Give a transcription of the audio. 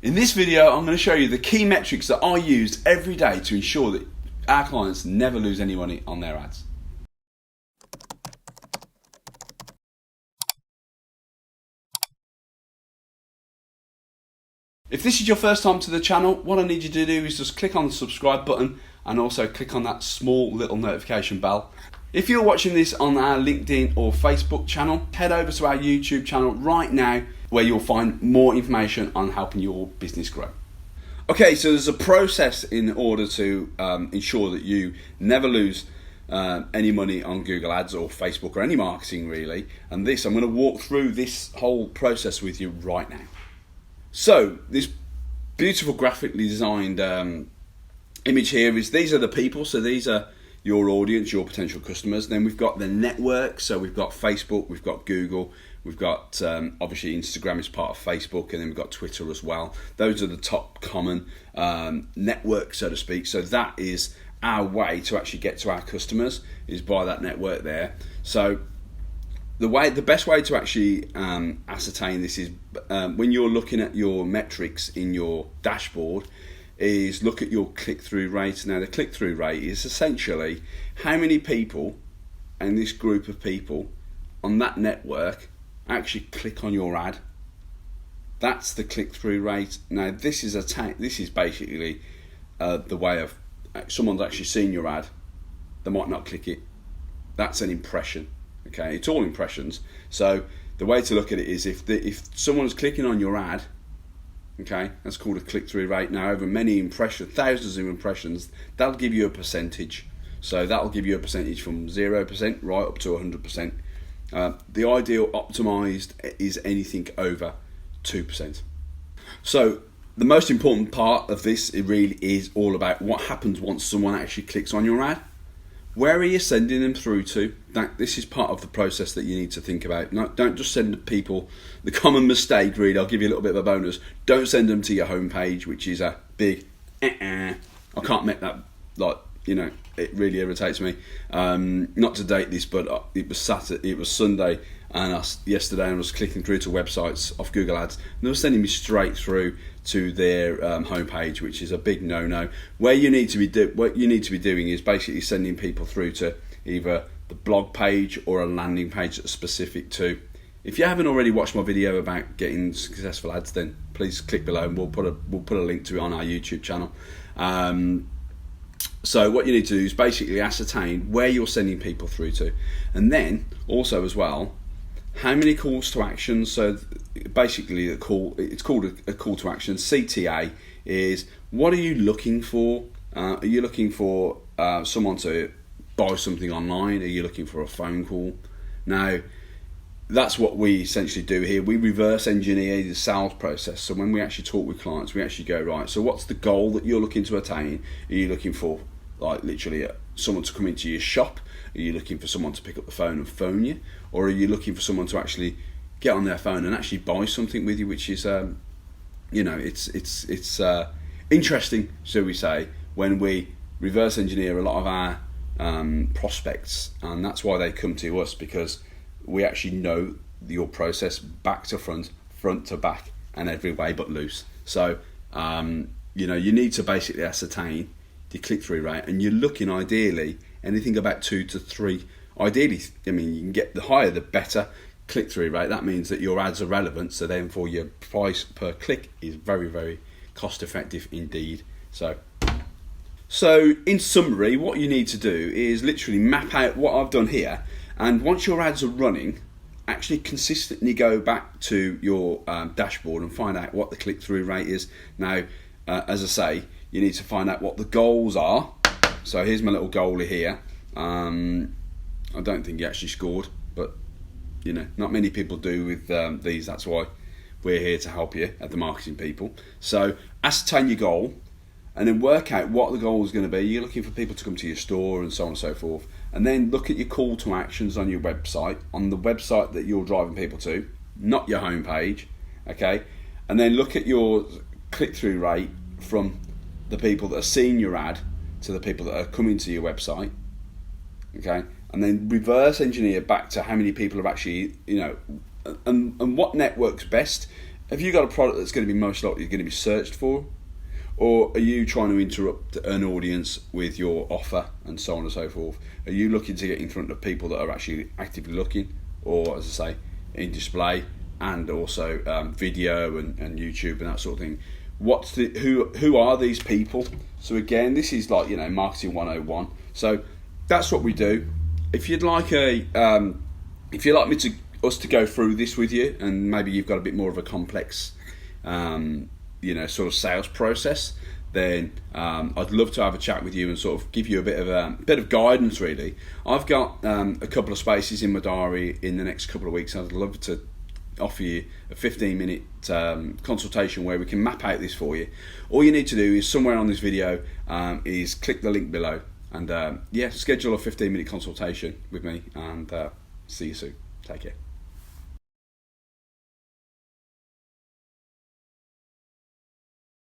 In this video, I'm going to show you the key metrics that I use every day to ensure that our clients never lose any money on their ads. If this is your first time to the channel, what I need you to do is just click on the subscribe button and also click on that small little notification bell. If you're watching this on our LinkedIn or Facebook channel, head over to our YouTube channel right now where you'll find more information on helping your business grow. Okay, so there's a process in order to ensure that you never lose any money on Google Ads or Facebook or any marketing really. And I'm going to walk through this whole process with you right now. So this beautiful graphically designed image here these are the people. So these are your audience, your potential customers. Then we've got the network. So we've got Facebook, we've got Google, we've got obviously Instagram is part of Facebook, and then we've got Twitter as well. Those are the top common networks, so to speak. So that is our way to actually get to our customers, is by that network there. So the best way to actually ascertain this is when you're looking at your metrics in your dashboard, is look at your click-through rate. Now the click-through rate is essentially how many people and this group of people on that network actually click on your ad. That's the click-through rate. Now this is basically the way of someone's actually seen your ad, they might not click it. That's an impression. Okay, it's all impressions. So the way to look at it is if someone's clicking on your ad, okay, that's called a click-through rate. Now over many impressions, thousands of impressions, that'll give you a percentage. So that'll give you a percentage from 0% right up to 100%. The ideal optimized is anything over 2%. So the most important part of this, it really is all about what happens once someone actually clicks on your ad. Where are you sending them through to? This is part of the process that you need to think about. Don't just send people, the common mistake really, I'll give you a little bit of a bonus, don't send them to your homepage, which is a big, I can't make that, it really irritates me. Not to date this, but it was Sunday, and yesterday I was clicking through to websites off Google Ads, and they were sending me straight through to their homepage, which is a big no-no. What you need to be doing is basically sending people through to either the blog page or a landing page that's specific to. If you haven't already watched my video about getting successful ads, then please click below, and we'll put a link to it on our YouTube channel. So what you need to do is basically ascertain where you're sending people through to, and then also as well, how many calls to action. So basically it's called a call to action. CTA is, what are you looking for? Are you looking for someone to buy something online? Are you looking for a phone call? Now that's what we essentially do here. We reverse engineer the sales process. So when we actually talk with clients, we actually go, right, so what's the goal that you're looking to attain? Are you looking for literally someone to come into your shop? Are you looking for someone to pick up the phone and phone you? Or are you looking for someone to actually get on their phone and actually buy something with you, which is, it's interesting, shall we say, when we reverse engineer a lot of our prospects, and that's why they come to us, because we actually know your process back to front, front to back, and every way but loose. So, you need to basically ascertain the click-through rate, and you're looking ideally anything about 2 to 3. Ideally, you can get the higher the better click-through rate. That means that your ads are relevant, so therefore your price per click is very, very cost effective indeed. So in summary, what you need to do is literally map out what I've done here, and once your ads are running, actually consistently go back to your dashboard and find out what the click-through rate is. Now, as I say, you need to find out what the goals are. So here's my little goalie here. I don't think he actually scored, but not many people do with these. That's why we're here to help you at the Marketing People. So ascertain your goal, and then work out what the goal is going to be. You're looking for people to come to your store and so on and so forth. And then look at your call to actions on your website, on the website that you're driving people to, not your homepage, okay? And then look at your click-through rate from the people that are seeing your ad to the people that are coming to your website, okay? And then reverse engineer back to how many people have actually, and what networks best. Have you got a product that's going to be most likely going to be searched for? Or are you trying to interrupt an audience with your offer and so on and so forth? Are you looking to get in front of people that are actually actively looking, or as I say, in display and also video and YouTube and that sort of thing? Who are these people? So again, this is like, marketing 101. So that's what we do. If you'd like us to go through this with you, and maybe you've got a bit more of a complex sort of sales process, then I'd love to have a chat with you and sort of give you a bit of guidance. Really, I've got a couple of spaces in my diary in the next couple of weeks. I'd love to offer you a 15-minute consultation where we can map out this for you. All you need to do is, somewhere on this video, is click the link below and schedule a 15-minute consultation with me, and see you soon. Take care.